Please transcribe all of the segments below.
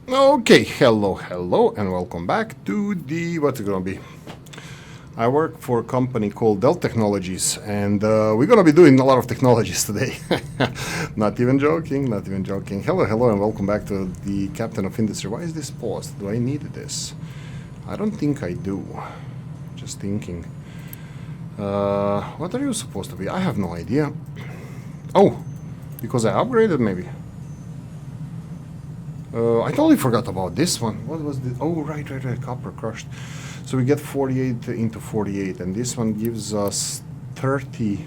Okay, hello, and welcome back to the, what's it gonna be? I work for a company called Dell Technologies, and we're gonna be doing a lot of technologies today. Not even joking, not even joking. Hello, and welcome back to the Captain of Industry. Why is this paused? Do I need this? I don't think I do. Just thinking. What are you supposed to be? I have no idea. Oh, because I upgraded maybe. I totally forgot about this one. What was this? Oh, right, copper crushed. So we get 48 into 48, and this one gives us 30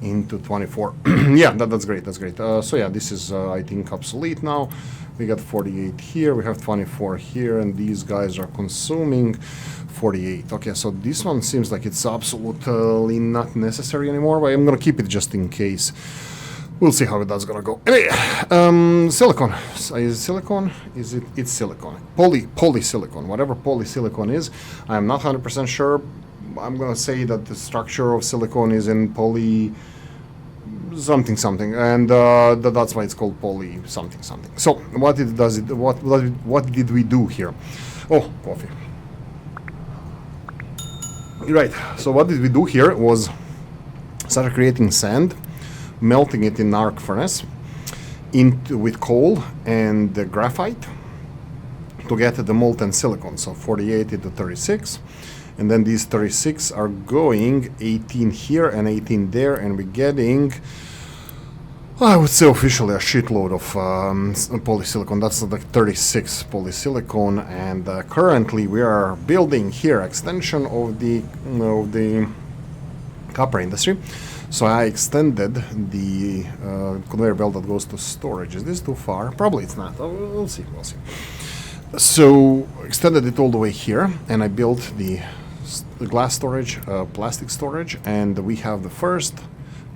into 24. Yeah, that's great, that's great. So yeah, this is, I think, obsolete now. We got 48 here, we have 24 here, and these guys are consuming 48. Okay, so this one seems like it's absolutely not necessary anymore, but I'm gonna keep it just in case. We'll see how that's gonna go. Anyway, silicon. Is it silicon? It's silicon. Polysilicon. Whatever polysilicon is, I'm not 100% sure. I'm gonna say that the structure of silicon is in poly something, and that's why it's called poly something. So what it does it what did we do here? Oh, coffee. Right. So what did we do here was start creating sand, melting it in arc furnace with coal and the graphite to get the molten silicon. So 48 into 36, and then these 36 are going 18 here and 18 there, and we're getting, I would say officially, a shitload of polysilicon. That's like 36 polysilicon, and currently we are building here extension of the copper industry. So I extended the conveyor belt that goes to storage. Is this too far? Probably it's not. We'll see. So extended it all the way here, and I built the glass storage, plastic storage, and we have the first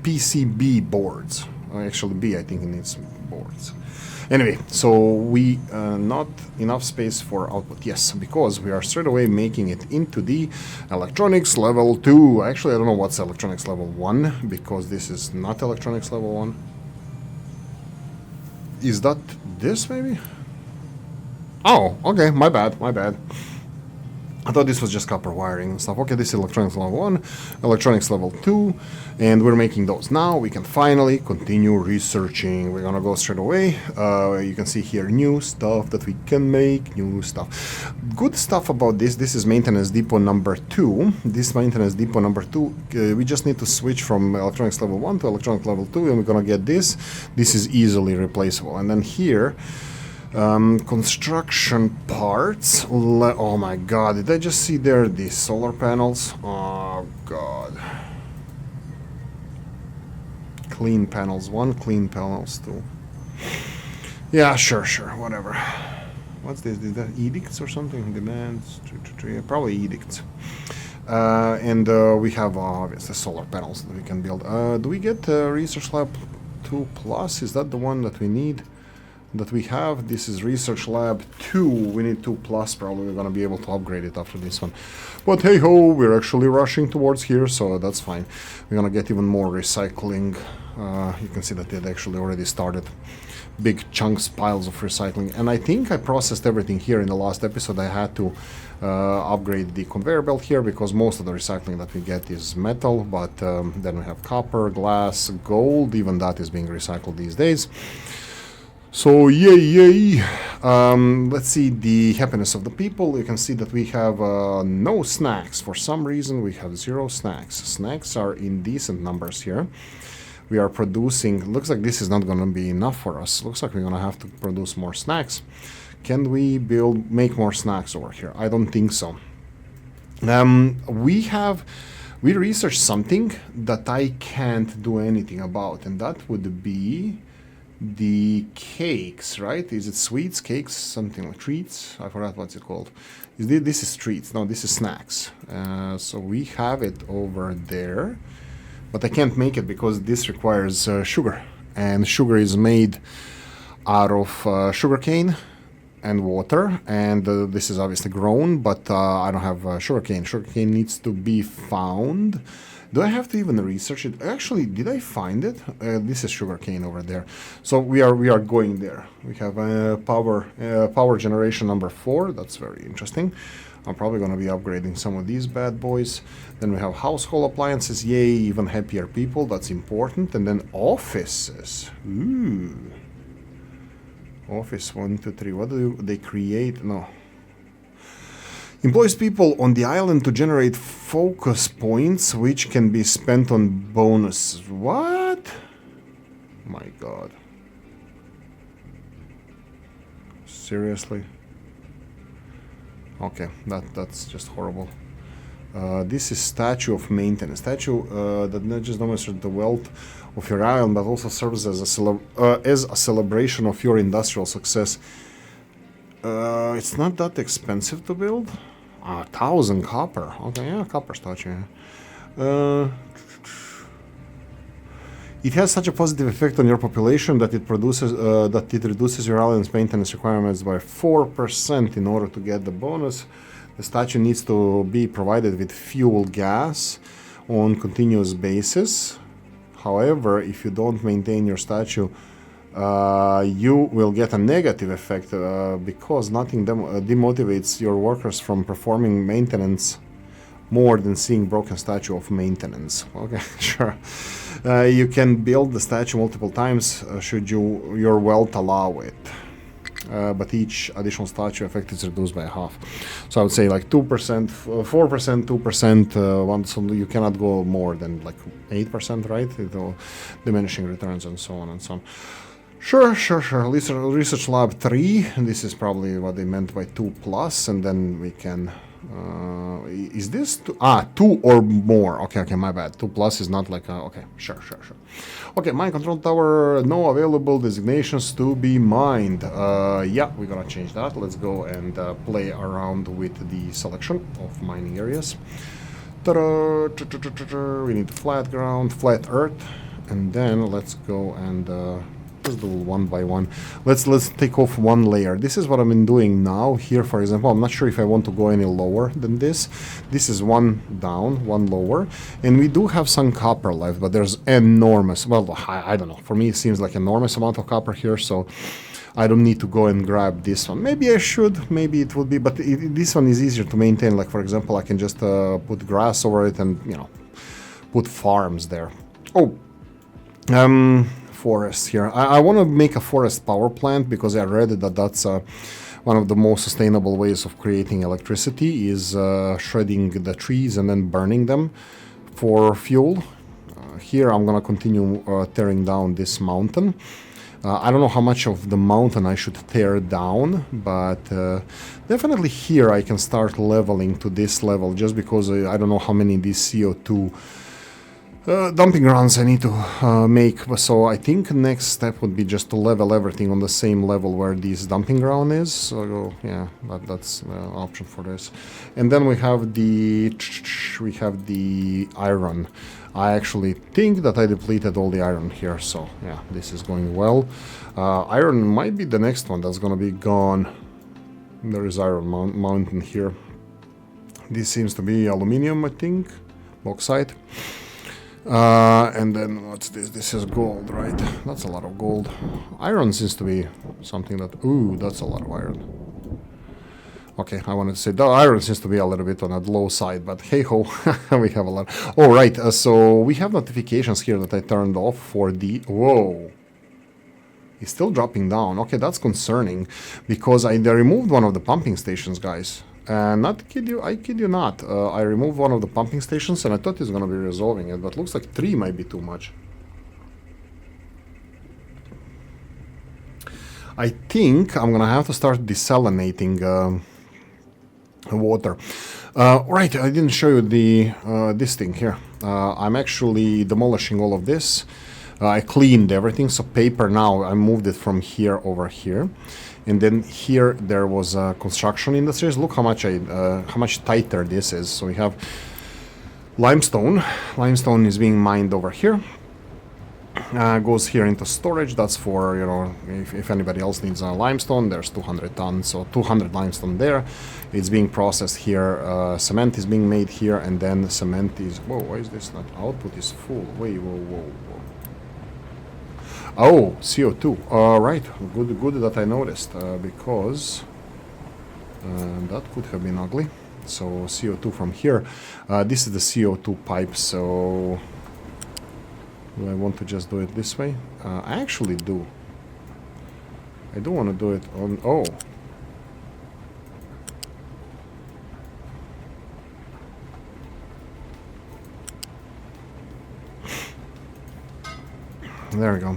PCB boards. Actually, I think it needs boards. Anyway, so we not enough space for output. Yes, because we are straight away making it into the electronics level 2. Actually, I don't know what's electronics level 1, because this is not electronics level 1. Is that this maybe? Oh, okay, my bad. I thought this was just copper wiring and stuff. Okay, this is electronics level 1, electronics level 2, and we're making those. Now we can finally continue researching. We're gonna go straight away. You can see here new stuff that we can make, new stuff. Good stuff about this is maintenance depot number 2. This maintenance depot number 2, we just need to switch from electronics level 1 to electronics level 2, and we're gonna get this. This is easily replaceable. And then here, construction parts. Oh my god, did I just see there these solar panels? Oh god. Clean panels 1, clean panels 2. Yeah, sure, whatever. What's this? Is that edicts or something? Demands? Probably edicts. And we have obviously solar panels that we can build. Do we get Research Lab 2 Plus? Is that the one that we need? That we have. This is Research Lab 2. We need 2 plus. Probably we're gonna be able to upgrade it after this one. But hey ho, we're actually rushing towards here, so that's fine. We're gonna get even more recycling. You can see that it actually already started. Big chunks, piles of recycling. And I think I processed everything here in the last episode. I had to upgrade the conveyor belt here because most of the recycling that we get is metal, but then we have copper, glass, gold. Even that is being recycled these days. So yay. Let's see the happiness of the people. You can see that we have no snacks. For some reason we have 0 snacks. Snacks are in decent numbers here. We are producing, looks like this is not gonna be enough for us. Looks like we're gonna have to produce more snacks. Can we make more snacks over here? I don't think so. We researched something that I can't do anything about, and that would be the cakes, right? Is it sweets, cakes, something like treats? I forgot what's it called. This is treats. No, this is snacks. So we have it over there, but I can't make it because this requires sugar, and sugar is made out of sugarcane and water, and this is obviously grown, but I don't have sugarcane. Sugarcane needs to be found Do I have to even research it? Actually, did I find it? This is sugarcane over there. So we are going there. We have power generation number 4. That's very interesting. I'm probably going to be upgrading some of these bad boys. Then we have household appliances. Yay, even happier people. That's important. And then offices. Ooh. Office 1, 2, 3. What do they create? No. Employs people on the island to generate focus points, which can be spent on bonuses. What? My god. Seriously? Okay, that's just horrible. This is statue of maintenance. Statue that not just demonstrates the wealth of your island, but also serves as a celebration of your industrial success. It's not that expensive to build. 1,000 copper. Okay, yeah, copper statue. It has such a positive effect on your population that it reduces your island's maintenance requirements by 4% in order to get the bonus. The statue needs to be provided with fuel gas on continuous basis. However, if you don't maintain your statue, you will get a negative effect because nothing demotivates your workers from performing maintenance more than seeing broken statue of maintenance. Okay, sure. You can build the statue multiple times should your wealth allow it. But each additional statue effect is reduced by half. So I would say like 2%, 4%, 2%, so you cannot go more than like 8%, right? Diminishing returns and so on and so on. Sure. Research lab 3. This is probably what they meant by 2+, and then we can... is this 2? 2 or more. Okay, my bad. 2+ is not like okay, sure. Okay, mine control tower, no available designations to be mined. Yeah, we're gonna change that. Let's go and play around with the selection of mining areas. We need flat ground, flat earth, and then let's go and let's do one by one. Let's take off one layer. This is what I've been doing now. Here, for example, I'm not sure if I want to go any lower than this. This is one down, one lower, and we do have some copper left, but there's enormous, well, I don't know. For me, it seems like enormous amount of copper here, so I don't need to go and grab this one. Maybe I should, maybe it would be, but this one is easier to maintain. Like, for example, I can just put grass over it and, you know, put farms there. Oh, forest here. I want to make a forest power plant because I read that that's one of the most sustainable ways of creating electricity is shredding the trees and then burning them for fuel. Here I'm going to continue tearing down this mountain. I don't know how much of the mountain I should tear down, but definitely here I can start leveling to this level just because I don't know how many of these CO2 dumping grounds I need to make. So I think next step would be just to level everything on the same level where this dumping ground is. So yeah, that's the option for this. And then we have the iron. I actually think that I depleted all the iron here, so yeah, this is going well. Iron might be the next one that's gonna be gone. There is iron mountain here. This seems to be aluminium, I think, bauxite. And then what's this? This is gold, right? That's a lot of gold. Iron seems to be something that... Ooh, that's a lot of iron. Okay, I wanted to say the iron seems to be a little bit on the low side, but hey-ho, we have a lot. Oh, right, so we have notifications here that I turned off for the... Whoa. It's still dropping down. Okay, that's concerning, because I removed one of the pumping stations, guys. And not to kid you, I kid you not, I removed one of the pumping stations and I thought it's going to be resolving it, but looks like 3 might be too much. I think I'm going to have to start desalinating water. Right, I didn't show you the this thing here. I'm actually demolishing all of this. I cleaned everything, so paper now, I moved it from here over here. And then here there was construction industries. Look how much tighter this is. So we have limestone. Limestone is being mined over here. Goes here into storage. That's for, you know, if anybody else needs limestone. There's 200 tons, so 200 limestone there. It's being processed here. Cement is being made here, and then cement is... Whoa, why is this not? Output is full. Wait, whoa. Oh, CO2. Right. Good that I noticed, because that could have been ugly. So CO2 from here. This is the CO2 pipe, so... Do I want to just do it this way? I actually do. I do want to do it on... Oh. There we go.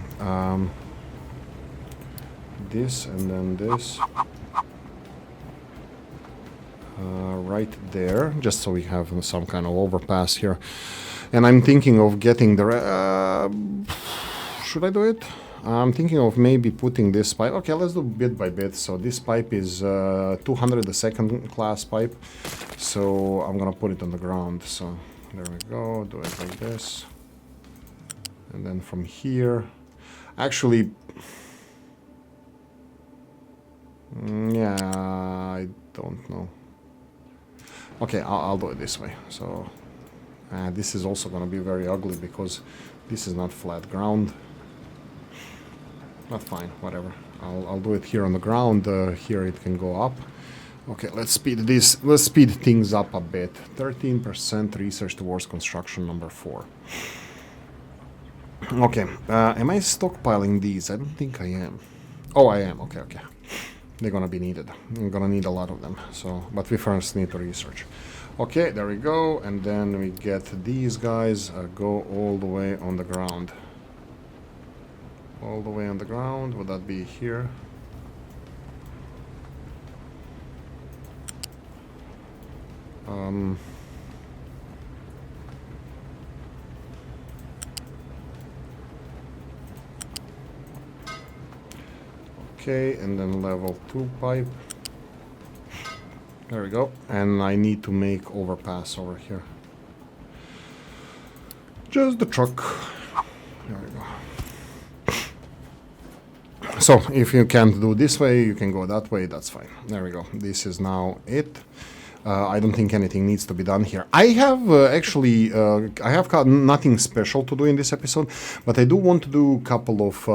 This and then this. Right there, just so we have some kind of overpass here. And I'm thinking of getting the... should I do it? I'm thinking of maybe putting this pipe... Okay, let's do bit by bit. So this pipe is 200, the second class pipe. So I'm gonna put it on the ground. So there we go, do it like this. And then from here... Actually... yeah, I don't know. Okay, I'll do it this way. So this is also going to be very ugly because this is not flat ground. But fine, whatever. I'll do it here on the ground. Here it can go up. Okay, let's speed this. Let's speed things up a bit. 13% research towards construction number 4. Okay, am I stockpiling these? I don't think I am. Oh, I am. Okay. They're gonna be needed. I'm gonna need a lot of them. So, but we first need to research. Okay, there we go. And then we get these guys go all the way on the ground. All the way on the ground. Would that be here? Okay, and then level 2 pipe. There we go. And I need to make overpass over here. Just the truck. There we go. So, if you can't do this way, you can go that way, that's fine. There we go. This is now it. I don't think anything needs to be done here. I have I have got nothing special to do in this episode, but I do want to do a couple of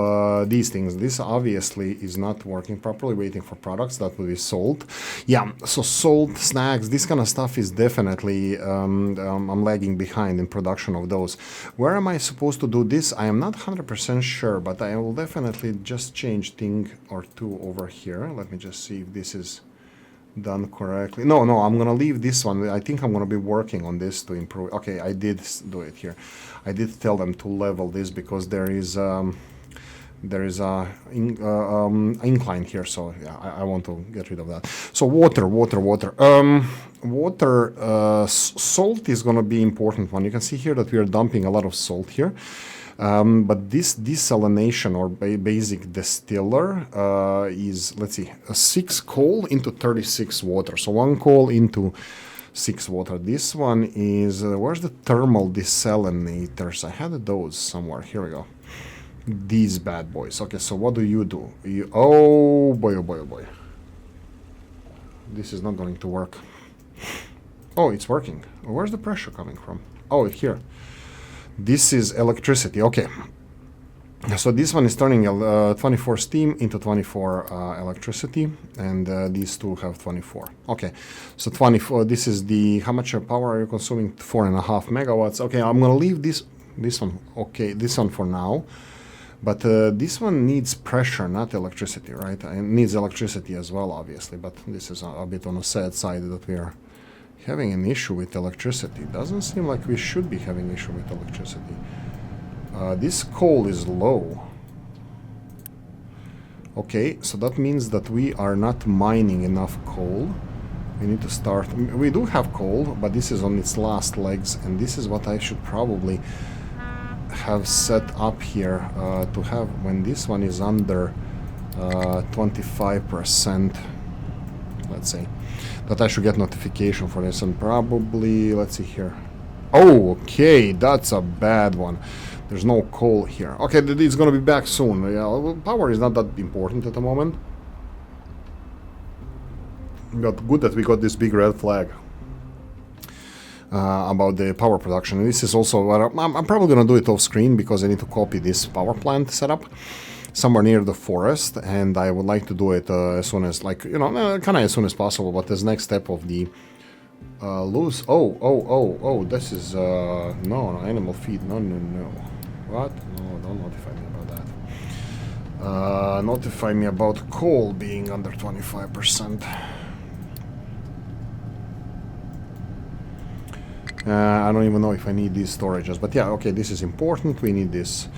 these things. This obviously is not working properly, waiting for products that will be sold. Yeah, so salt, snacks, this kind of stuff is definitely, I'm lagging behind in production of those. Where am I supposed to do this? I am not 100% sure, but I will definitely just change thing or two over here. Let me just see if this is done correctly. No, I'm gonna leave this one. I think I'm gonna be working on this to improve. Okay, I did do it here. I did tell them to level this because there is a incline here, so yeah, I want to get rid of that. So water. Salt is gonna be important one. You can see here that we are dumping a lot of salt here. But this desalination or basic distiller is, let's see, 6 coal into 36 water. So 1 coal into 6 water. This one is, where's the thermal desalinators? I had those somewhere. Here we go. These bad boys. Okay, so what do? Oh boy. This is not going to work. Oh, it's working. Where's the pressure coming from? Oh, here. This is electricity. Okay. So this one is turning 24 steam into 24 electricity, and these two have 24. Okay, so 24. This is the, how much power are you consuming? 4.5 megawatts. Okay, I'm gonna leave this one. Okay, this one for now, but this one needs pressure, not electricity, right? It needs electricity as well, obviously. But this is a bit on the sad side that we are having an issue with electricity. Doesn't seem like we should be having issue with electricity. This coal is low. Okay, so that means that we are not mining enough coal. We need to start... We do have coal, but this is on its last legs, and this is what I should probably have set up here to have when this one is under 25%, let's say, that I should get notification for this, and probably, let's see here. Oh, okay, that's a bad one. There's no coal here. Okay, it's gonna be back soon. Yeah, well, power is not that important at the moment. But good that we got this big red flag about the power production. And this is also what I'm probably gonna do it off screen because I need to copy this power plant setup somewhere near the forest, and I would like to do it as soon as, like, you know, kind of as soon as possible. But as next step of the loose. Oh, this is no, animal feed. No. What? No, don't notify me about that. Notify me about coal being under 25%. I don't even know if I need these storages, but yeah, okay, this is important. We need this.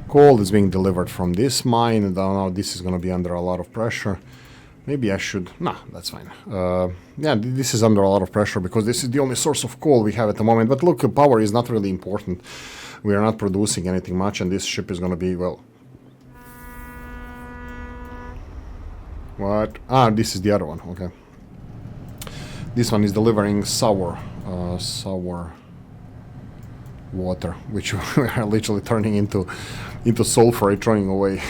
Coal is being delivered from this mine, and now this is going to be under a lot of pressure. Maybe I should... Nah, that's fine. Yeah, this is under a lot of pressure because this is the only source of coal we have at the moment. But look, power is not really important. We are not producing anything much, and this ship is going to be, well... What? Ah, this is the other one, okay. This one is delivering sour water, which we are literally turning into sulfur and throwing away.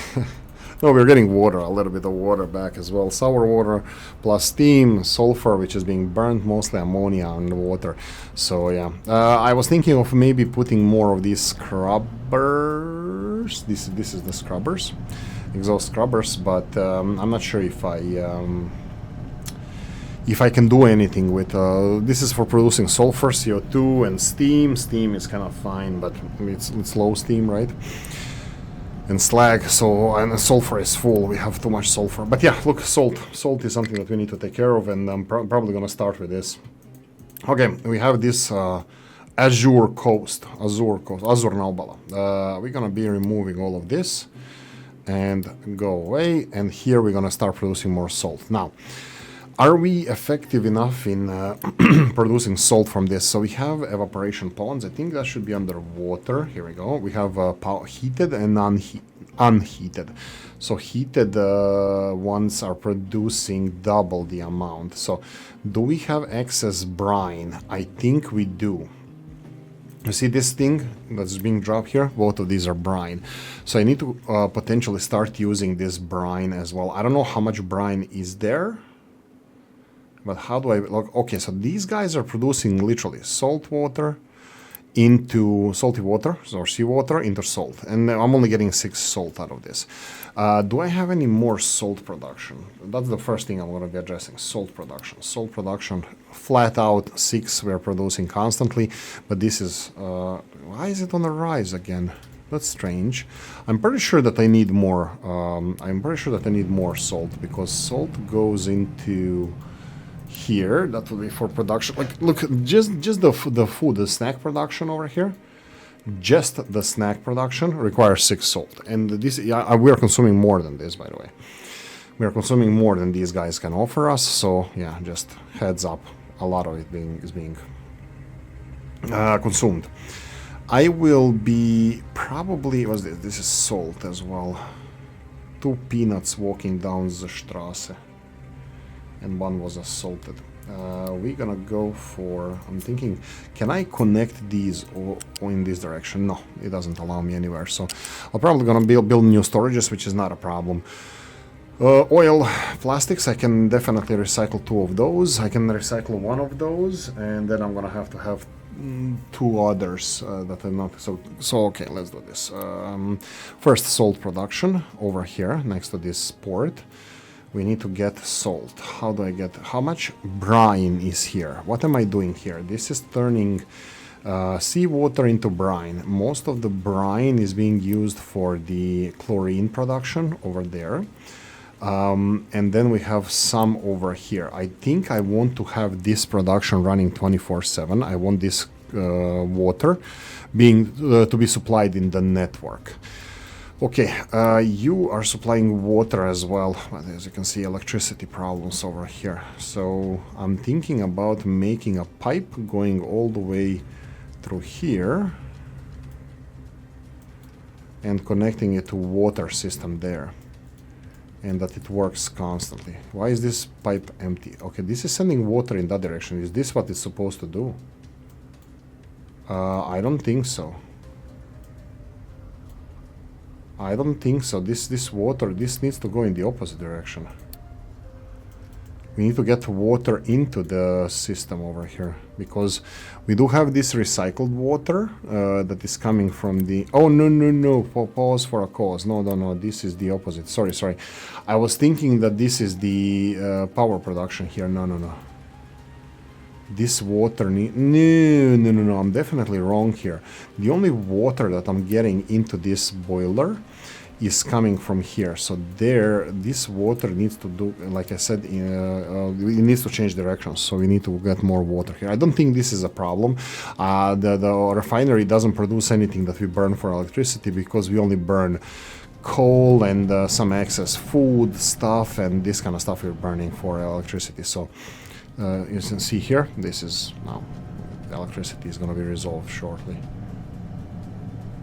No, we're getting water, a little bit of water back as well. Sour water plus steam, sulfur, which is being burnt, mostly ammonia and water. So yeah, I was thinking of maybe putting more of these scrubbers. This is the scrubbers, exhaust scrubbers, but I'm not sure if I can do anything with this is for producing sulfur, CO2, and steam. Steam is kind of fine, but it's low steam, right? And slag, and sulfur is full. We have too much sulfur. But yeah, look, salt is something that we need to take care of, and I'm probably gonna start with this. Okay, we have this Azure Naubala. We're gonna be removing all of this and go away, and here we're gonna start producing more salt. Now, are we effective enough in producing salt from this? So we have evaporation ponds. I think that should be underwater. Here we go. We have heated and unheated. So heated ones are producing double the amount. So do we have excess brine? I think we do. You see this thing that's being dropped here? Both of these are brine. So I need to potentially start using this brine as well. I don't know how much brine is there. But how do I look? Okay, so these guys are producing literally salt water into salty water, or seawater into salt. And I'm only getting 6 salt out of this. Do I have any more salt production? That's the first thing I'm going to be addressing. Salt production. Salt production, flat out 6 we're producing constantly. But this is... why is it on the rise again? That's strange. I'm pretty sure that I need more... salt, because salt goes into... here, that will be for production. Like, look, just the food, the snack production over here, just the snack production requires 6 salt, and this we are consuming more than this, by the way. We are consuming more than these guys can offer us. So yeah, just heads up, a lot of it is being consumed. I will be probably... what's this? This is salt as well. 2 peanuts walking down the Straße. And one was assaulted. We're gonna go for... I'm thinking, can I connect these in this direction? No, it doesn't allow me anywhere. So I'm probably gonna build new storages, which is not a problem. Oil, plastics, I can definitely recycle 2 of those. I can recycle 1 of those, and then I'm gonna have to have 2 others that are not... So okay, let's do this. First, salt production over here next to this port. We need to get salt. How do I get... how much brine is here? What am I doing here? This is turning seawater into brine. Most of the brine is being used for the chlorine production over there. And then we have some over here. I think I want to have this production running 24/7. I want this water being to be supplied in the network. Okay, you are supplying water as well, but as you can see, electricity problems over here. So I'm thinking about making a pipe going all the way through here and connecting it to water system there, and that it works constantly. Why is this pipe empty? Okay, this is sending water in that direction. Is this what it's supposed to do? I don't think so. I don't think so. This water, this needs to go in the opposite direction. We need to get water into the system over here, because we do have this recycled water that is coming from the... Oh, no. Pause for a cause. No. This is the opposite. Sorry. I was thinking that this is the power production here. No. This water No. I'm definitely wrong here. The only water that I'm getting into this boiler is coming from here. So there, this water needs to do, like I said, it needs to change directions. So we need to get more water here. I don't think this is a problem. The refinery doesn't produce anything that we burn for electricity, because we only burn coal and some excess food stuff, and this kind of stuff we're burning for electricity. So you can see here, this is now, the electricity is going to be resolved shortly.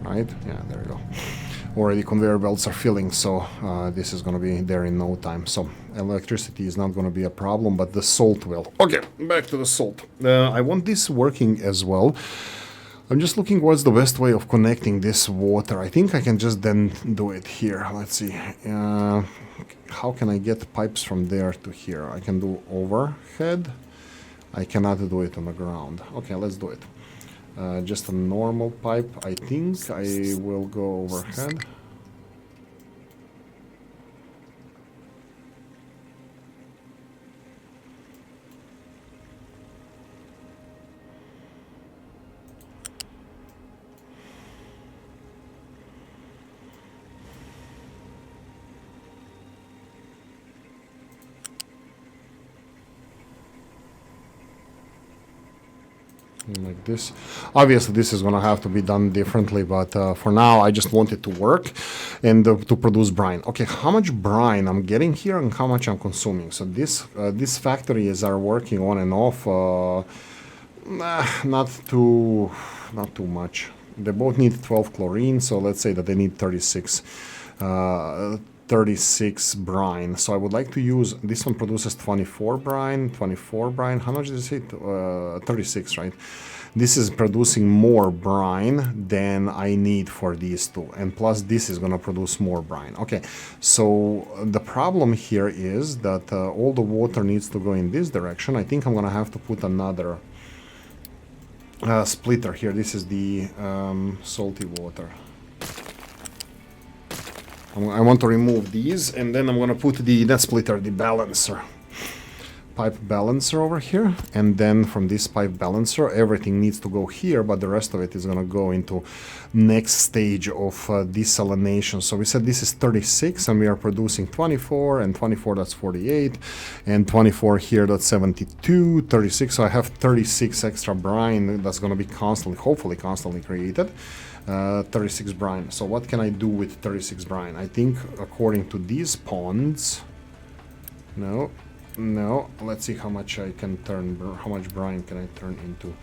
Right? Yeah, there we go. Already conveyor belts are filling, so this is going to be there in no time. So electricity is not going to be a problem, but the salt will. Okay, back to the salt. I want this working as well. I'm just looking what's the best way of connecting this water. I think I can just then do it here. Let's see. How can I get pipes from there to here? I can do overhead. I cannot do it on the ground. Okay, let's do it. Just a normal pipe. I think I will go overhead. Like this. Obviously this is gonna have to be done differently, but for now I just want it to work and to produce brine. Okay, how much brine I'm getting here and how much I'm consuming. So these factories are working on and off. Not too much. They both need 12 chlorine, so let's say that they need 36 brine. So I would like to use, this one produces 24 brine. How much is it? 36, right? This is producing more brine than I need for these two. And plus this is going to produce more brine. Okay, so the problem here is that all the water needs to go in this direction. I think I'm going to have to put another splitter here. This is the salty water. I want to remove these, and then I'm going to put the net splitter, the balancer, pipe balancer over here, and then from this pipe balancer everything needs to go here, but the rest of it is going to go into next stage of desalination. So we said this is 36 and we are producing 24, and 24 that's 48, and 24 here that's 72, 36, so I have 36 extra brine that's going to be constantly, hopefully constantly created. 36 brine. So what can I do with 36 brine? I think according to these ponds, no, let's see how much I can turn, how much brine can I turn into.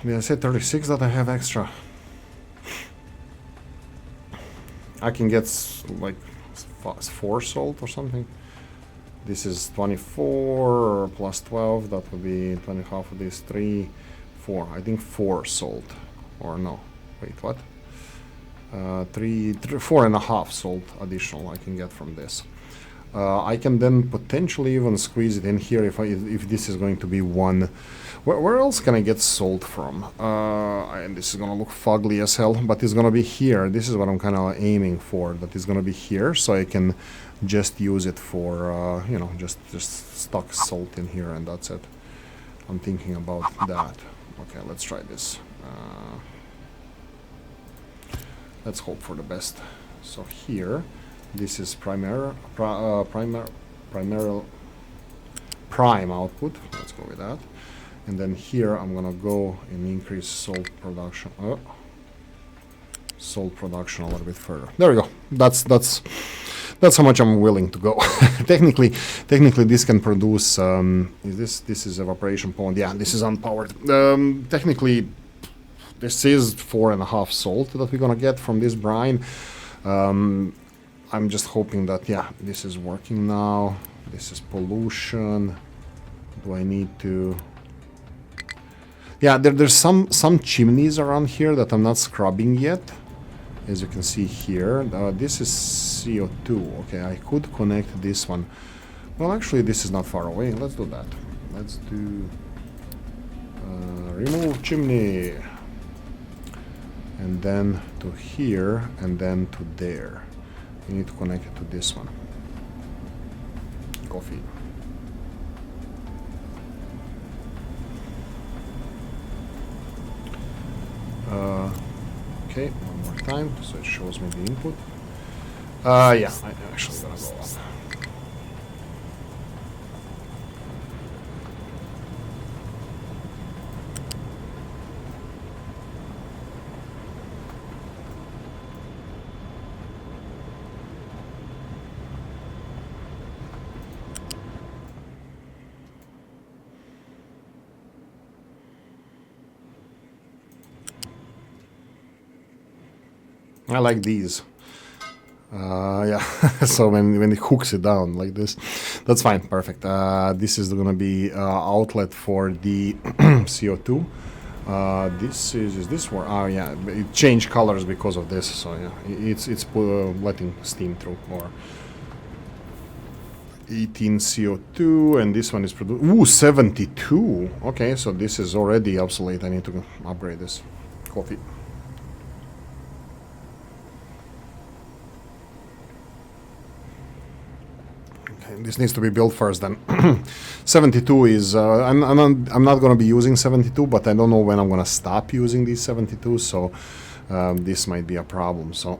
Did I say 36 that I have extra? I can get like 4 salt or something. This is 24 plus 12, that would be 20, half of this, 3, 4, I think 4 salt, or no, wait, what? 4.5 salt additional I can get from this. I can then potentially even squeeze it in here if this is going to be one. Where else can I get salt from? And this is gonna look fugly as hell, but it's gonna be here. This is what I'm kind of aiming for, that it's gonna be here, so I can just use it for, you know, just stock salt in here, and that's it. I'm thinking about that. Okay, let's try this. Let's hope for the best. So here, this is prime output. Let's go with that. And then here I'm gonna go and increase salt production. Salt production a little bit further. There we go. That's how much I'm willing to go. Technically this can produce. This is evaporation pond. Yeah, this is unpowered. Technically, this is 4.5 salt that we're gonna get from this brine. I'm just hoping that, yeah, this is working now. This is pollution. Do I need to? Yeah, there's some chimneys around here that I'm not scrubbing yet. as you can see here. This is CO2. Okay, I could connect this one. Well, actually, this is not far away. Let's do that. Let's do remove chimney, and then to here, and then to there. You need to connect it to this one. Coffee. Okay, one more time, so it shows me the input. Yeah, I actually gotta go on. I like these. Yeah, so when it hooks it down like this, that's fine, perfect. This is gonna be outlet for the CO2. This is this one? Oh yeah, it changed colors because of this. So yeah, it's letting steam through more. 18 CO2, and this one is produced. Ooh, 72. Okay, so this is already obsolete. I need to upgrade this. Coffee. This needs to be built first then. 72 is I'm not going to be using 72, but I don't know when I'm going to stop using these 72, so this might be a problem. So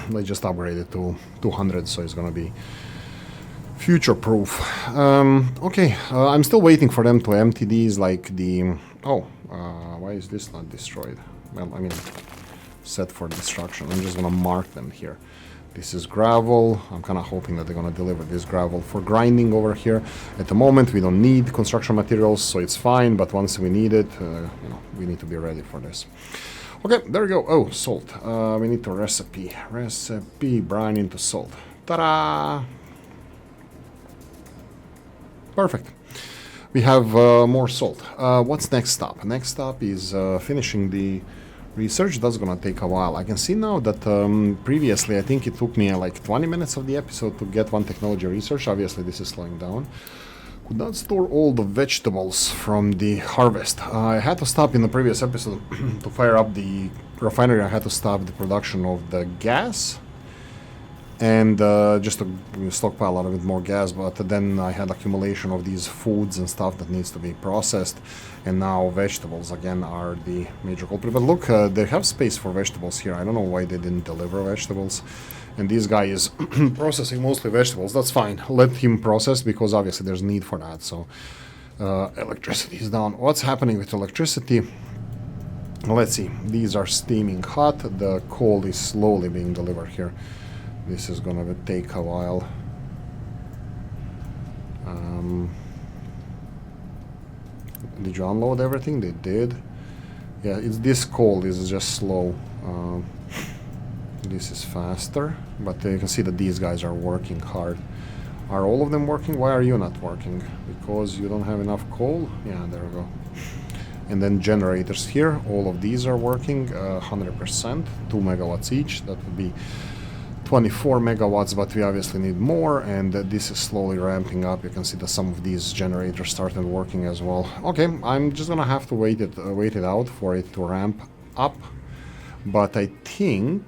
let's just upgrade it to 200, so it's going to be future proof. Okay, I'm still waiting for them to empty these, like the why is this not destroyed? Well, I mean, set for destruction. I'm just going to mark them here. This is gravel. I'm kind of hoping that they're going to deliver this gravel for grinding over here. At the moment, we don't need construction materials, so it's fine. But once we need it, you know, we need to be ready for this. Okay, there we go. Oh, salt. We need to recipe. Brine into salt. Ta-da! Perfect. We have more salt. What's next stop? Next stop is finishing the research. That's gonna take a while. I can see now that previously I think it took me like 20 minutes of the episode to get one technology research. Obviously this is slowing down. Could not store all the vegetables from the harvest. I had to stop in the previous episode to fire up the refinery. I had to stop the production of the gas and just to stockpile a little bit more gas, but then I had accumulation of these foods and stuff that needs to be processed, and now vegetables again are the major culprit. But look, they have space for vegetables here. I don't know why they didn't deliver vegetables, and this guy is processing mostly vegetables. That's fine, let him process, because obviously there's need for that. So electricity is down. What's happening with electricity? Let's see, these are steaming hot. The coal is slowly being delivered here. This is gonna take a while. Did you unload everything? They did. Yeah, it's this coal is just slow. This is faster, but you can see that these guys are working hard. Are all of them working? Why are you not working? Because you don't have enough coal? Yeah, there we go. And then generators here, all of these are working 100%, 2 megawatts each. That would be 24 megawatts, but we obviously need more, and this is slowly ramping up. You can see that some of these generators started working as well. Okay, I'm just gonna have to wait it out for it to ramp up, but I think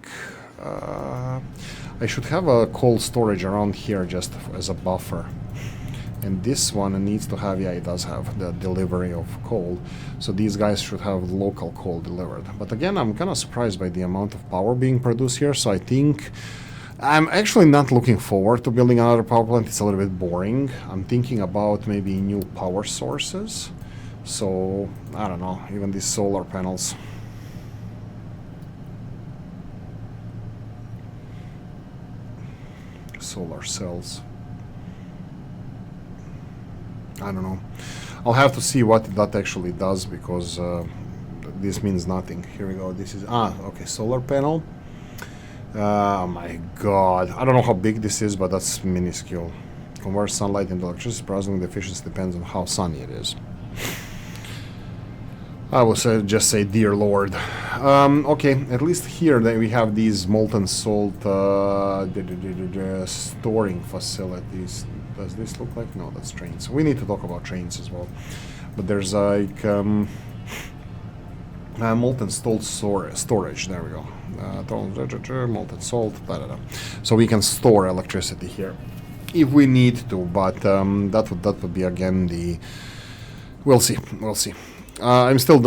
I should have a cold storage around here just as a buffer. And this one needs to have, yeah, it does have the delivery of coal. So these guys should have local coal delivered. But again, I'm kind of surprised by the amount of power being produced here. So I think I'm actually not looking forward to building another power plant. It's a little bit boring. I'm thinking about maybe new power sources. So I don't know, even these solar panels. Solar cells. I don't know. I'll have to see what that actually does, because this means nothing. Here we go. This is okay, solar panel. Oh my god, I don't know how big this is, but that's minuscule. Convert sunlight into electricity. Surprisingly, the efficiency depends on how sunny it is. I will just say, dear Lord. Okay, at least here we have these molten salt storing facilities. Does this look like? No, that's trains. We need to talk about trains as well. But there's like molten salt storage. There we go. Molten salt. So we can store electricity here if we need to. But that would be again the. We'll see. We'll see. I still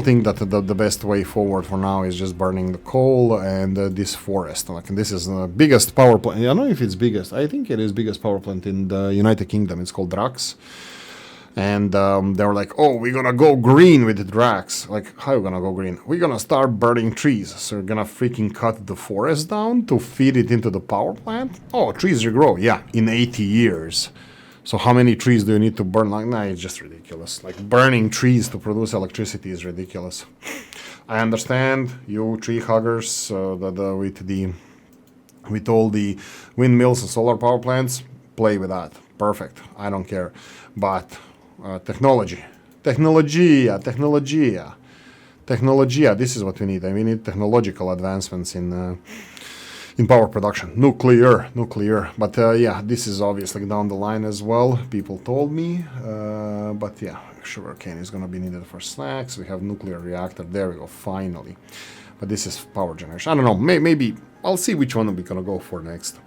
think that the best way forward for now is just burning the coal and this forest. Like, and this is the biggest power plant. I don't know if it's biggest. I think it is biggest power plant in the United Kingdom. It's called Drax. And they were like, oh, we're gonna go green with the Drax. Like, how are we gonna go green? We're gonna start burning trees. So we're gonna freaking cut the forest down to feed it into the power plant? Oh, trees regrow. Yeah, in 80 years. So how many trees do you need to burn? Like, nah, it's just ridiculous. Like, burning trees to produce electricity is ridiculous. I understand you tree huggers with all the windmills and solar power plants, play with that. Perfect. I don't care. But technology. Technologia. This is what we need. We need technological advancements in power production. Nuclear. But yeah, this is obviously down the line as well. People told me. But yeah, sugarcane is going to be needed for snacks. We have nuclear reactor. There we go, finally. But this is power generation. I don't know. Maybe I'll see which one we're going to go for next.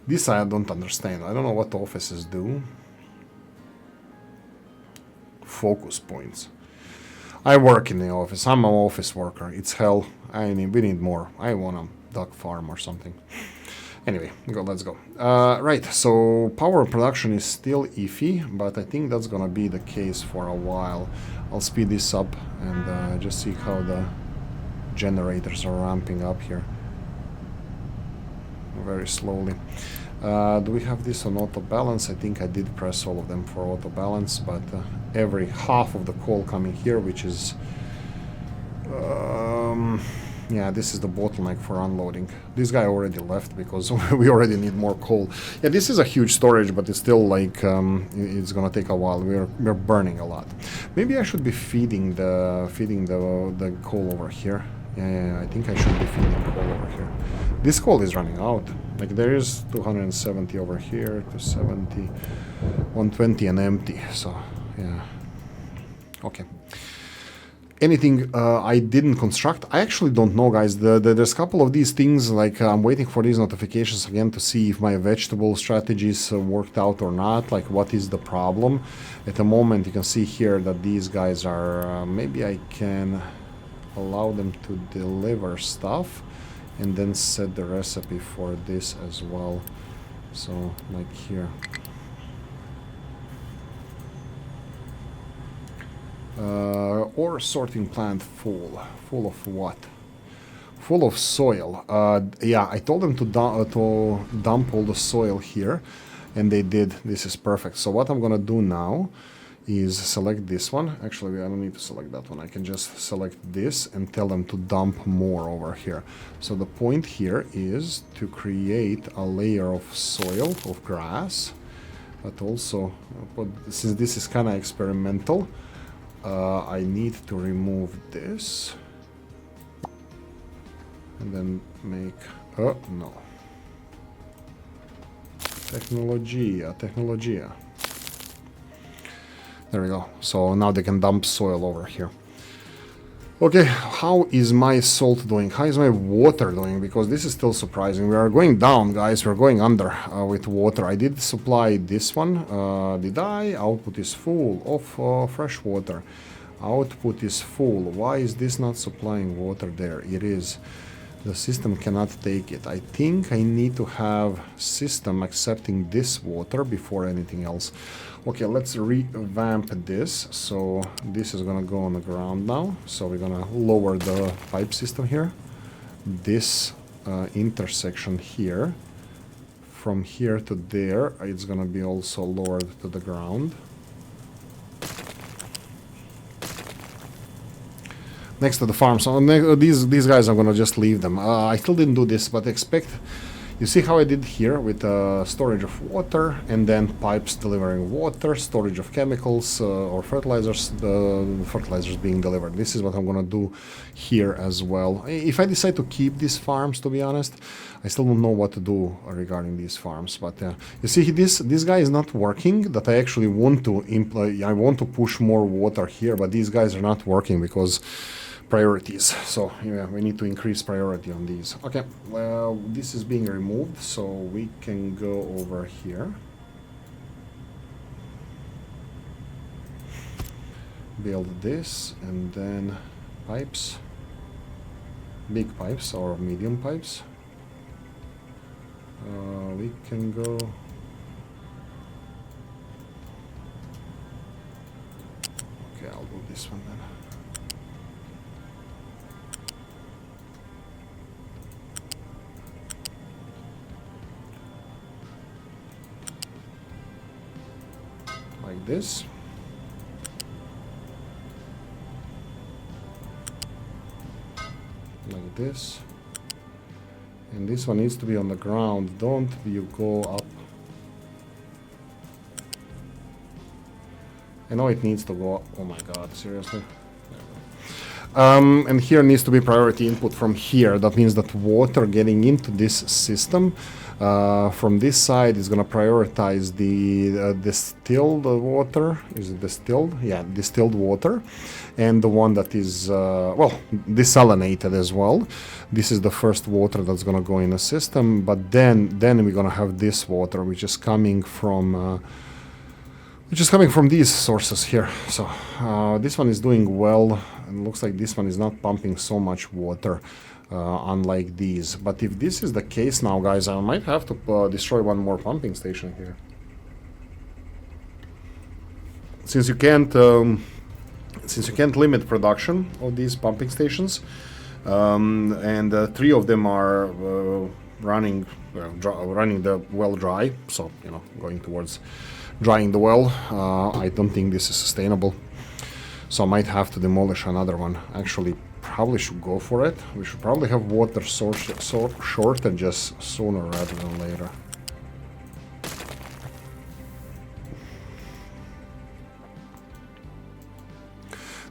This I don't understand. I don't know what offices do. Focus points. I work in the office. I'm an office worker. It's hell. We need more. I want a duck farm or something. Anyway, let's go. Right, so power production is still iffy, but I think that's gonna be the case for a while. I'll speed this up and just see how the generators are ramping up here. Very slowly. Do we have this on auto balance? I think I did press all of them for auto balance, but every half of the coal coming here, which is yeah, this is the bottleneck for unloading. This guy already left because we already need more coal. Yeah, this is a huge storage, but it's still like it's gonna take a while. We're burning a lot. Maybe I should be feeding the coal over here. Yeah, I think I should be feeding coal over here. This coal is running out. Like, there is 270 over here, 270, 120 and empty. So yeah, okay. Anything I didn't construct? I actually don't know, guys. There's a couple of these things, like I'm waiting for these notifications again to see if my vegetable strategies worked out or not. Like, what is the problem? At the moment, you can see here that these guys are... maybe I can allow them to deliver stuff and then set the recipe for this as well. So, like here. Ore sorting plant full of what? Full of soil. Yeah, I told them to dump all the soil here, and they did. This is perfect. So what I'm gonna do now is select this one. Actually, I don't need to select that one. I can just select this and tell them to dump more over here. So the point here is to create a layer of soil, of grass, but also, since this is kind of experimental, I need to remove this and then make... oh, no. Technologia. There we go. So now they can dump soil over here. Okay, how is my salt doing? How is my water doing? Because this is still surprising. We are going down, guys. We're going under with water. I did supply this one. Did I? Output is full of fresh water. Output is full. Why is this not supplying water there? It is. The system cannot take it. I think I need to have system accepting this water before anything else. Okay, let's revamp this. So this is gonna go on the ground now. So we're gonna lower the pipe system here. This intersection here, from here to there, it's gonna be also lowered to the ground. Next to the farm. So these guys, I'm gonna just leave them. I still didn't do this, but expect You see how I did here with storage of water and then pipes delivering water, storage of chemicals or fertilizers, the fertilizers being delivered. This is what I'm gonna do here as well. If I decide to keep these farms, to be honest, I still don't know what to do regarding these farms. But you see, this guy is not working. That I actually want to I want to push more water here, but these guys are not working because priorities. So yeah, we need to increase priority on these. Okay, well, this is being removed, so we can go over here. Build this and then pipes, big pipes or medium pipes. We can go. Okay, I'll do this one then. Like this. Like this. And this one needs to be on the ground. Don't you go up. I know it needs to go up. Oh my god, seriously? And here needs to be priority input from here. That means that water getting into this system from this side is going to prioritize the distilled water. Is it distilled? Yeah, distilled water. And the one that is, well, desalinated as well. This is the first water that's going to go in the system. But then we're going to have this water, which is coming from these sources here. So this one is doing well. And looks like this one is not pumping so much water, unlike these. But if this is the case now, guys, I might have to destroy one more pumping station here. Since you can't limit production of these pumping stations, and 3 of them are running the well dry, so you know, going towards drying the well. I don't think this is sustainable, so I might have to demolish another one. Actually, probably should go for it. We should probably have water shortages sooner rather than later.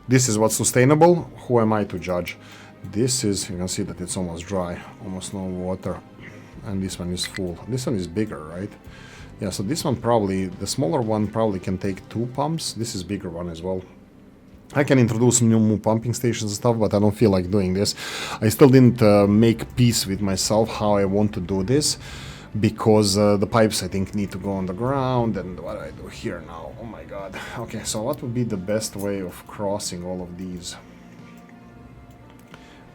This is what's sustainable. Who am I to judge? This is, you can see that it's almost dry, almost no water, and this one is full. This one is bigger, right? Yeah, so this one probably, the smaller one probably can take 2 pumps. This is bigger one as well. I can introduce new pumping stations and stuff, but I don't feel like doing this. I still didn't make peace with myself how I want to do this, because the pipes, I think, need to go on the ground. And what do I do here now? Oh my god. Okay, so what would be the best way of crossing all of these?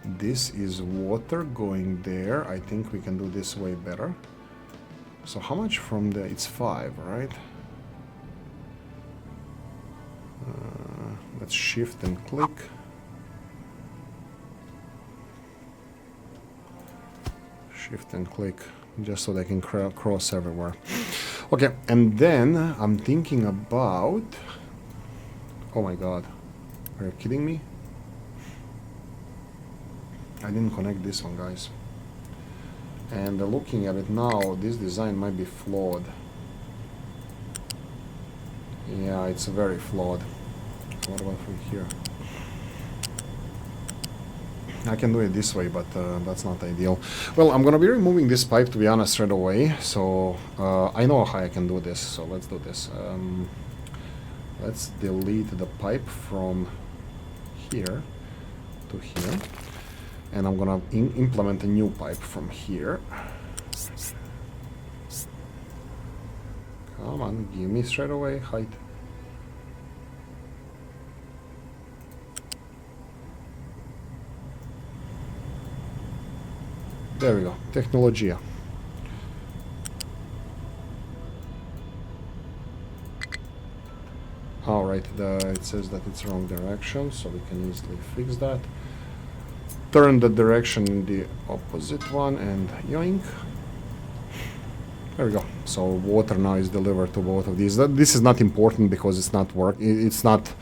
This is water going there. I think we can do this way better. So how much from the... It's 5, right? Let's shift and click. Shift and click, just so they can cross everywhere. Okay, and then I'm thinking about... Oh my god. Are you kidding me? I didn't connect this one, guys. And looking at it now, this design might be flawed. Yeah, it's very flawed. What about from here? I can do it this way, but that's not ideal. Well, I'm gonna be removing this pipe, to be honest, straight away. So I know how I can do this, so let's do this. Let's delete the pipe from here to here. And I'm gonna implement a new pipe from here. Come on, give me straight away height. There we go, Technologia. Alright, it says that it's wrong direction, so we can easily fix that. Turn the direction in the opposite one and yoink. There we go. So water now is delivered to both of these. This is not important because it's not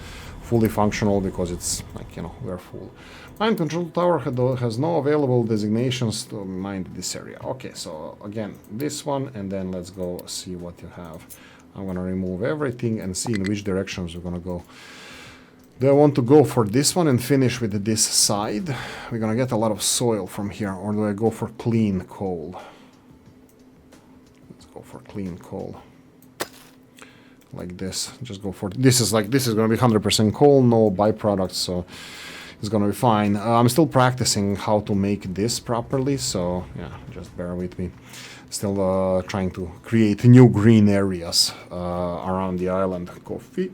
fully functional because it's like, you know, we're full. Mine control tower has no available designations to mine this area. Okay, so again, this one, and then let's go see what you have. I'm gonna remove everything and see in which directions we're gonna go. Do I want to go for this one and finish with this side? We're gonna get a lot of soil from here, or do I go for clean coal? Let's go for clean coal. Like this. Just go for this is gonna be 100% coal, no byproducts, so it's gonna be fine. I'm still practicing how to make this properly, so yeah, just bear with me. Still trying to create new green areas around the island. Coffee.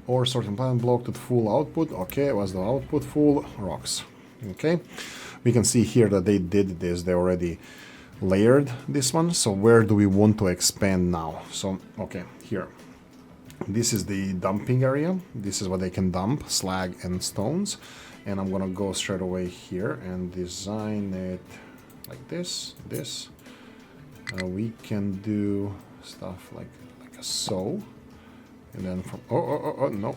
Or certain plant blocked at full output. Okay, was the output full? Rocks. Okay. We can see here that they did this. They already layered this one. So where do we want to expand now? So, okay, here. This is the dumping area. This is what they can dump, slag and stones. And I'm gonna go straight away here and design it like this, we can do stuff like so. And then from, no.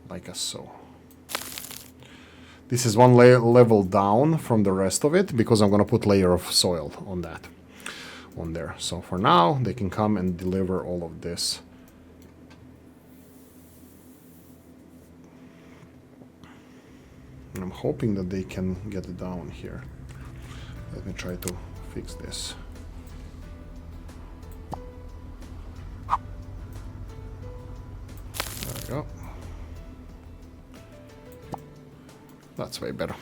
Like so. This is one level down from the rest of it because I'm gonna put layer of soil on that, on there. So for now, they can come and deliver all of this. And I'm hoping that they can get it down here. Let me try to fix this. There we go. That's way better.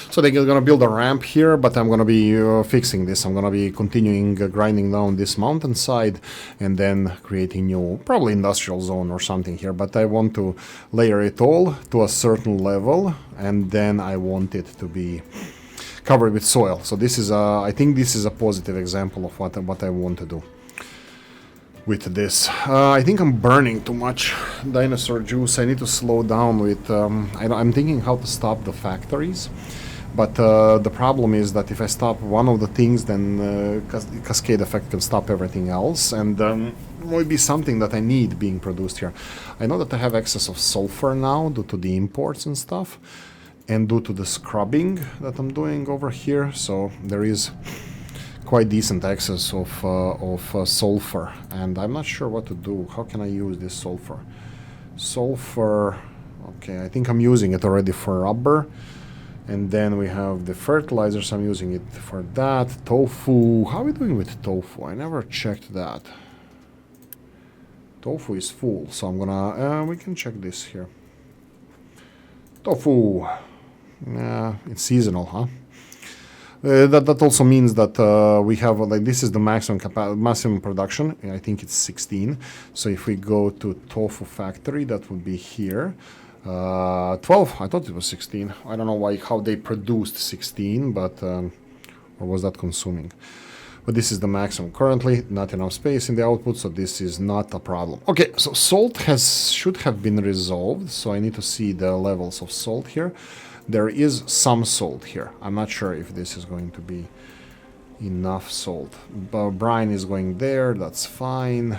So they're gonna build a ramp here, but I'm gonna be fixing this. I'm gonna be continuing grinding down this mountainside and then creating new, probably industrial zone or something here. But I want to layer it all to a certain level, and then I want it to be covered with soil. So this is I think this is a positive example of what I want to do with this. I think I'm burning too much dinosaur juice. I need to slow down with... I'm thinking how to stop the factories. But the problem is that if I stop one of the things, then cascade effect can stop everything else. And might be something that I need being produced here. I know that I have excess of sulfur now due to the imports and stuff. And due to the scrubbing that I'm doing over here. So there is quite decent excess of sulfur, and I'm not sure what to do. How can I use this sulfur? Sulfur, okay, I think I'm using it already for rubber. And then we have the fertilizers, I'm using it for that. Tofu, how are we doing with tofu? I never checked that. Tofu is full, so I'm gonna, we can check this here. Tofu, it's seasonal, huh? That also means that we have, like, this is the maximum production. I think it's 16. So if we go to tofu factory, that would be here. 12. I thought it was 16. I don't know how they produced 16, but or was that consuming? But this is the maximum currently. Not enough space in the output, so this is not a problem. Okay, so salt should have been resolved. So I need to see the levels of salt here. There is some salt here. I'm not sure if this is going to be enough salt. But brine is going there, that's fine.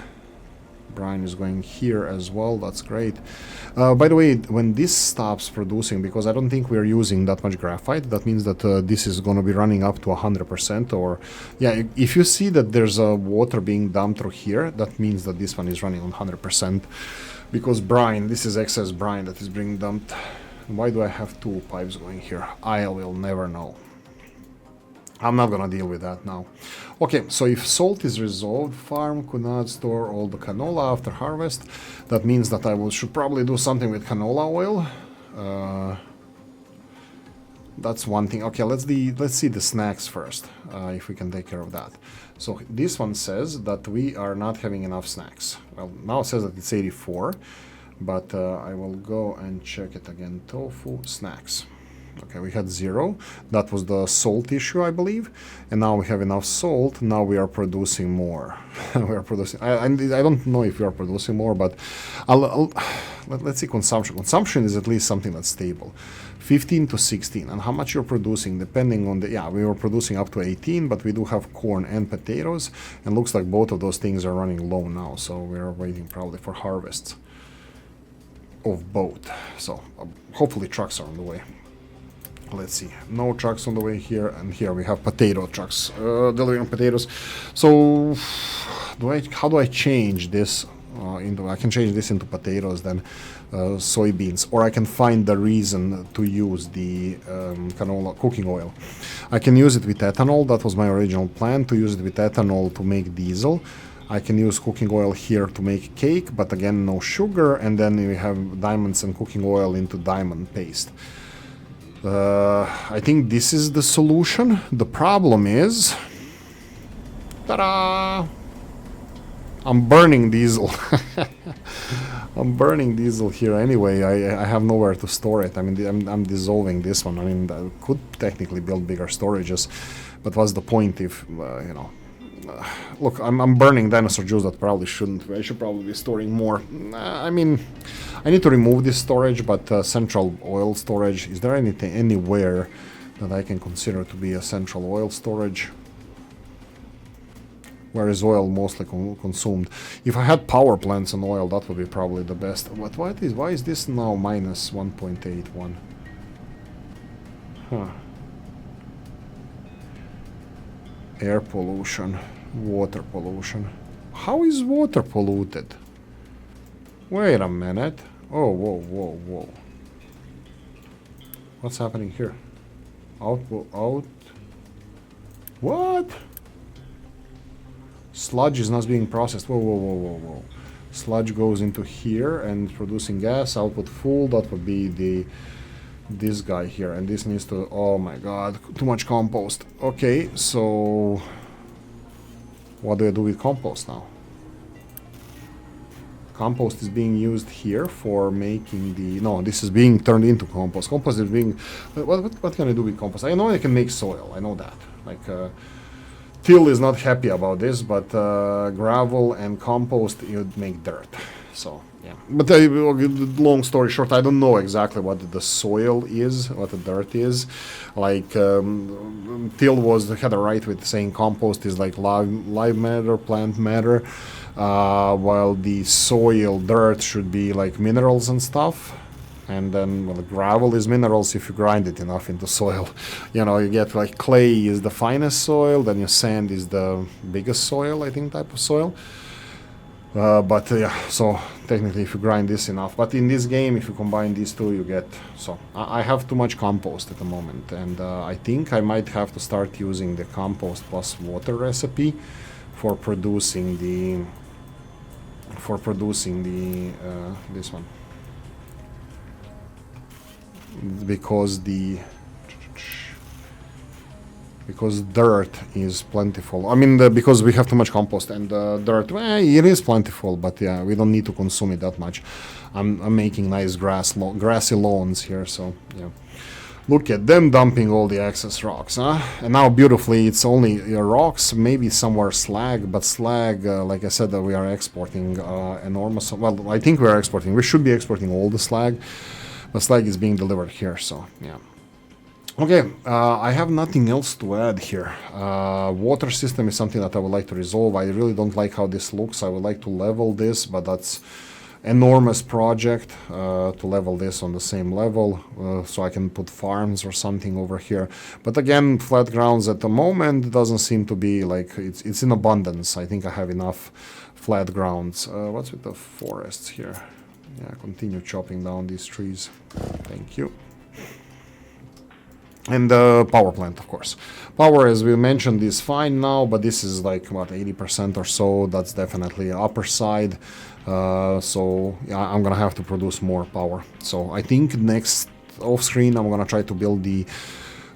Brine is going here as well, that's great. By the way, when this stops producing, because I don't think we're using that much graphite, that means that this is going to be running up to 100%. Or, yeah, if you see that there's water being dumped through here, that means that this one is running on 100%. Because brine, this is excess brine that is being dumped. Why do I have two pipes going here? I will never know. I'm not gonna deal with that now. Okay, so if salt is resolved, farm could not store all the canola after harvest. That means that I should probably do something with canola oil. That's one thing. Okay, let's see the snacks first, if we can take care of that. So this one says that we are not having enough snacks. Well, now it says that it's 84. But I will go and check it again. Tofu snacks. Okay, we had 0. That was the salt issue, I believe. And now we have enough salt. Now we are producing more. We are producing. I don't know if we are producing more, but let's see consumption. Consumption is at least something that's stable. 15 to 16, and how much you're producing depending on the, yeah, we were producing up to 18, but we do have corn and potatoes, and looks like both of those things are running low now, so we're waiting probably for harvests of both. So hopefully trucks are on the way. Let's see, no trucks on the way here, and here we have potato trucks delivering potatoes. So how do I change this into, I can change this into potatoes, then soybeans, or I can find the reason to use the canola cooking oil. I can use it with ethanol. That was my original plan, to use it with ethanol to make diesel. I can use cooking oil here to make cake, but again no sugar, and then we have diamonds and cooking oil into diamond paste. I think this is the solution. The problem is, ta-da! I'm burning diesel. I'm burning diesel here anyway. I have nowhere to store it. I mean, I'm dissolving this one. I mean, I could technically build bigger storages, but what's the point if, you know... look, I'm burning dinosaur juice that probably shouldn't. I should probably be storing more. I mean, I need to remove this storage, but central oil storage, is there anything anywhere that I can consider to be a central oil storage? Where is oil mostly consumed? If I had power plants and oil, that would be probably the best. But why is this now minus 1.81? Huh. Air pollution, water pollution. How is water polluted? Wait a minute. Oh, whoa. What's happening here? Out. What? Sludge is not being processed. Whoa. Sludge goes into here and producing gas. Output full. That would be this guy here, and this needs to, oh my god, too much compost. Okay, so what do I do with compost now? Compost is being used here for making the, no, this is being turned into compost. Compost is being, what can I do with compost? I know I can make soil, I know that. Like, Till is not happy about this, but gravel and compost, you'd make dirt. So, yeah. But long story short, I don't know exactly what the soil is, what the dirt is. Like, Till had a right with saying compost is like live matter, plant matter, while the soil, dirt, should be like minerals and stuff. And then, well, gravel is minerals if you grind it enough into soil. You know, you get like clay is the finest soil, then your sand is the biggest soil, I think, type of soil. But yeah, so technically if you grind this enough. But in this game, if you combine these two, you get... So I have too much compost at the moment. And I think I might have to start using the compost plus water recipe for producing the... this one. Because dirt is plentiful. I mean, because we have too much compost, and dirt, well, it is plentiful, but yeah, we don't need to consume it that much. I'm making nice grassy lawns here, so yeah. Look at them dumping all the excess rocks, huh? And now beautifully, it's only rocks, maybe somewhere slag, but slag, like I said, that we are exporting enormous. Well, I think we are exporting. We should be exporting all the slag. The slag is being delivered here, so yeah. Okay, I have nothing else to add here. Water system is something that I would like to resolve. I really don't like how this looks. I would like to level this, but that's enormous project to level this on the same level, so I can put farms or something over here. But again, flat grounds at the moment doesn't seem to be like, it's in abundance. I think I have enough flat grounds. What's with the forests here? Yeah, continue chopping down these trees. Thank you. And the power plant, of course. Power, as we mentioned, is fine now, but this is like, what, 80% or so. That's definitely upper side. So, yeah, I'm gonna have to produce more power. So, I think next off-screen, I'm gonna try to build the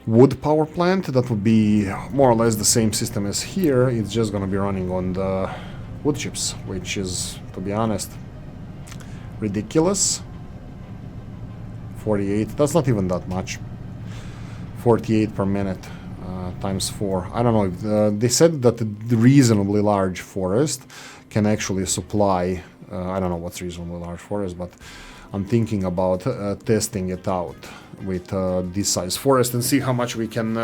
wood power plant. That would be more or less the same system as here. It's just gonna be running on the wood chips, which is, to be honest, ridiculous. 48, that's not even that much. 48 per minute times 4. I don't know. They said that the reasonably large forest can actually supply I don't know what's reasonable large forest, but I'm thinking about testing it out with this size forest and see how much we can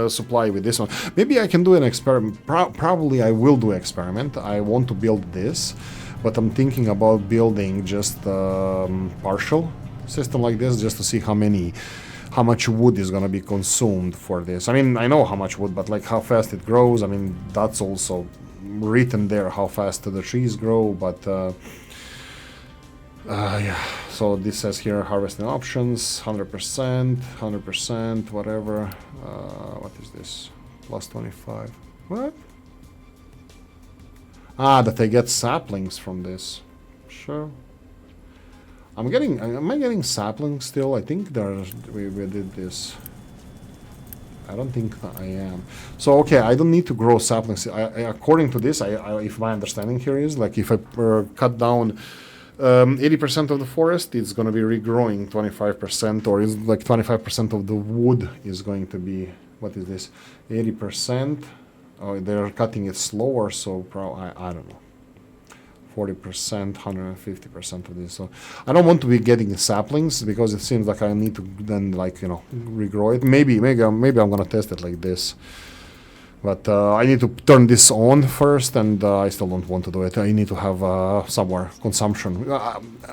supply with this one. Maybe I can do an experiment. Probably I will do experiment. I want to build this, but I'm thinking about building just partial system like this, just to see how much wood is gonna be consumed for this. I mean, I know how much wood, but like how fast it grows. I mean, that's also written there how fast the trees grow, but yeah. So this says here harvesting options 100%, whatever. What is this? Plus 25. What? Ah, that I get saplings from this. Sure. Am I getting saplings still? I think we did this. I don't think I am. So okay, I don't need to grow saplings. According to this, if my understanding here is like if I cut down 80% of the forest, it's going to be regrowing 25%, or is like 25% of the wood is going to be, what is this? 80%. Oh, they're cutting it slower, so I don't know. 40%, 150% of this. So I don't want to be getting saplings because it seems like I need to then regrow it. Maybe I'm gonna test it like this. But I need to turn this on first, and I still don't want to do it. I need to have somewhere consumption.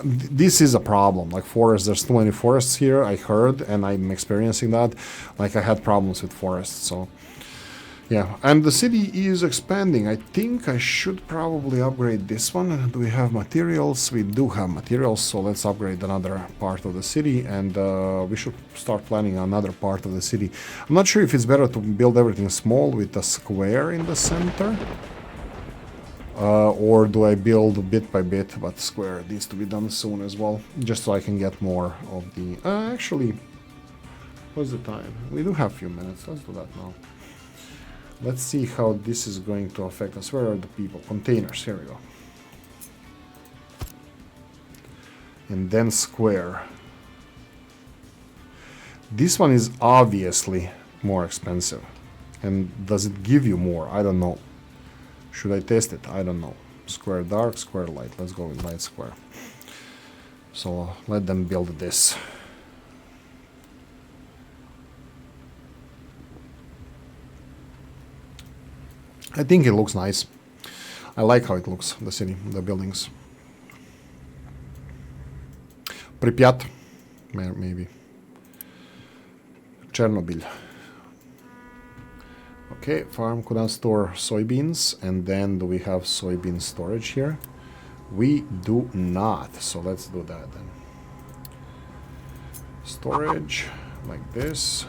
This is a problem. Like forests, there's too many forests here, I heard, and I'm experiencing that. Like I had problems with forests, so yeah. And the city is expanding. I think I should probably upgrade this one. Do we have materials? We do have materials, so let's upgrade another part of the city, and we should start planning another part of the city. I'm not sure if it's better to build everything small with a square in the center, or do I build bit by bit, but square needs to be done soon as well, just so I can get more of the... actually, what's the time? We do have a few minutes. Let's do that now. Let's see how this is going to affect us. Where are the people? Containers, here we go. And then square. This one is obviously more expensive. And does it give you more? I don't know. Should I test it? I don't know. Square dark, square light. Let's go with light square. So let them build this. I think it looks nice. I like how it looks, the city, the buildings. Pripyat, maybe. Chernobyl. Okay, farm could not store soybeans, and then do we have soybean storage here? We do not, so let's do that then. Storage, like this.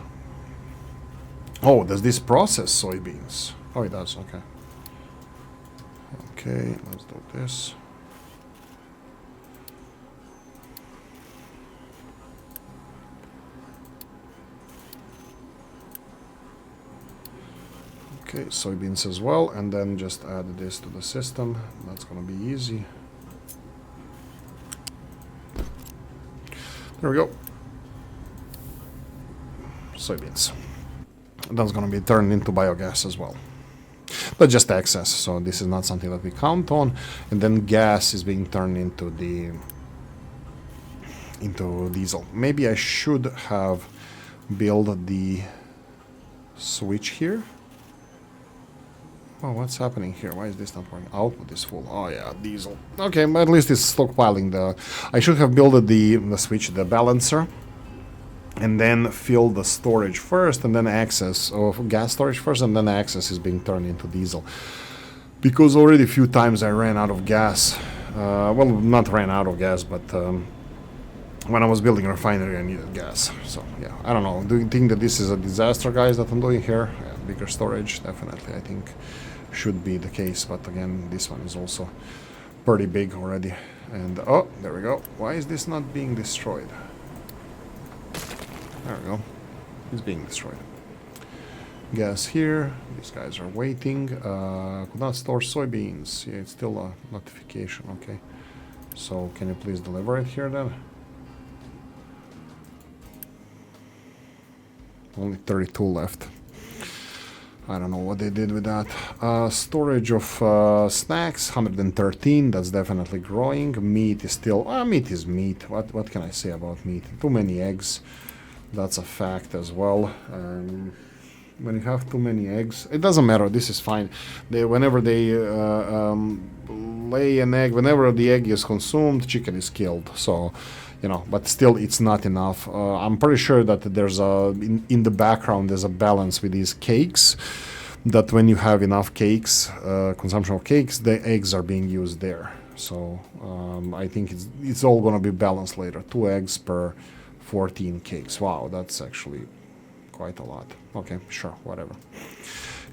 Oh, does this process soybeans? Oh, it does, okay. Okay, let's do this. Okay, soybeans as well, and then just add this to the system. That's gonna be easy. There we go. Soybeans. That's gonna be turned into biogas as well. But just excess, so this is not something that we count on. And then gas is being turned into diesel. Maybe I should have built the switch here. Oh, what's happening here? Why is this not working? Output is full. Oh yeah, diesel. Okay, but at least it's stockpiling the... I should have built the switch, the balancer, and then fill the storage first, and then access, or gas storage first, and then access is being turned into diesel. Because already a few times I ran out of gas. Well, not ran out of gas, but when I was building a refinery I needed gas. So yeah, I don't know. Do you think that this is a disaster, guys, that I'm doing here? Yeah, bigger storage, definitely, I think should be the case. But again, this one is also pretty big already. And oh, there we go. Why is this not being destroyed? There we go. It's being destroyed. Gas here. These guys are waiting. Could not store soybeans. Yeah, it's still a notification. Okay. So can you please deliver it here then? Only 32 left. I don't know what they did with that. Storage of snacks, 113. That's definitely growing. Meat is still... meat is meat. What can I say about meat? Too many eggs. That's a fact as well. When you have too many eggs, it doesn't matter. This is fine. Whenever they lay an egg, whenever the egg is consumed, chicken is killed. So, you know, but still, it's not enough. I'm pretty sure that there's in the background there's a balance with these cakes. That when you have enough cakes, consumption of cakes, the eggs are being used there. So I think it's all gonna be balanced later. 2 eggs per 14 cakes. Wow, that's actually quite a lot. Okay, sure, whatever.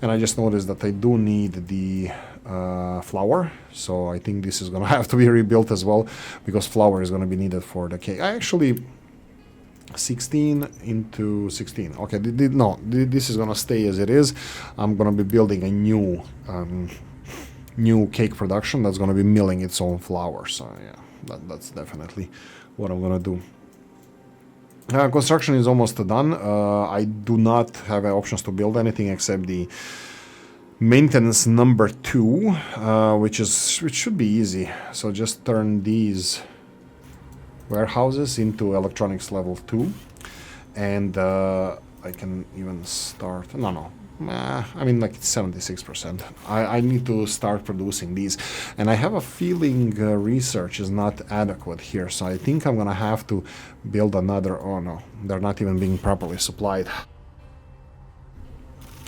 And I just noticed that I do need the flour, so I think this is gonna have to be rebuilt as well, because flour is gonna be needed for the cake. I actually 16 into 16. Okay, no, this is gonna stay as it is. I'm gonna be building a new cake production that's gonna be milling its own flour. So yeah, that's definitely what I'm gonna do. Construction is almost done. I do not have options to build anything except the maintenance number 2, which should be easy. So just turn these warehouses into electronics level 2, and I can even start. No. I mean, like, it's 76%. I need to start producing these, and I have a feeling research is not adequate here, so I think I'm gonna have to build another. Oh no, they're not even being properly supplied.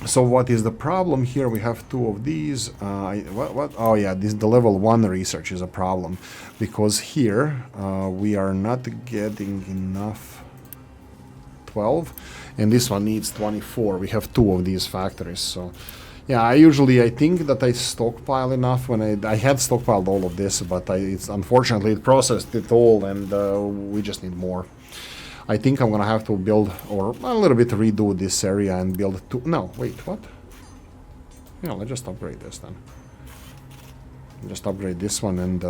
So what is the problem here? We have 2 of these. What? Oh yeah, the level 1 research is a problem, because here we are not getting enough. 12, and this one needs 24. We have 2 of these factories, so yeah, I think that I stockpile enough. When I had stockpiled all of this, but it's unfortunately it processed it all, and we just need more. I think I'm gonna have to build, or a little bit redo this area and build 2. No, wait, what? Yeah, let's just upgrade this then. Just upgrade this one, and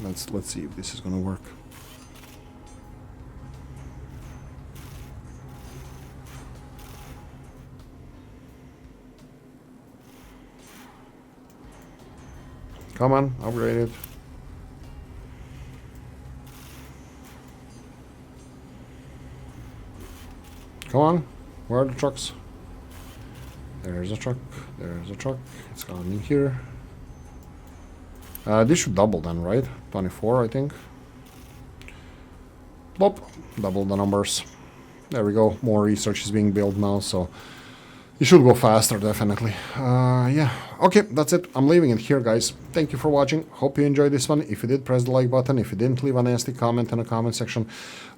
let's see if this is gonna work. Come on, upgrade it. Come on, where are the trucks? There's a truck, there's a truck. It's coming here. This should double then, right? 24, I think. Plop, double the numbers. There we go, more research is being built now, so it should go faster, definitely. Yeah, okay, that's it. I'm leaving it here, guys. Thank you for watching. Hope you enjoyed this one. If you did, press the like button. If you didn't, leave a nasty comment in the comment section.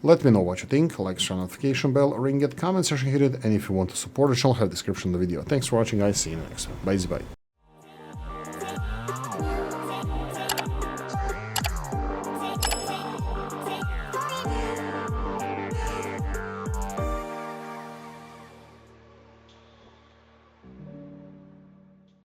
Let me know what you think. Like, share notification bell, ring it, comment section, hit it. And if you want to support the channel, have a description of the video. Thanks for watching, guys. See you next time. Bye.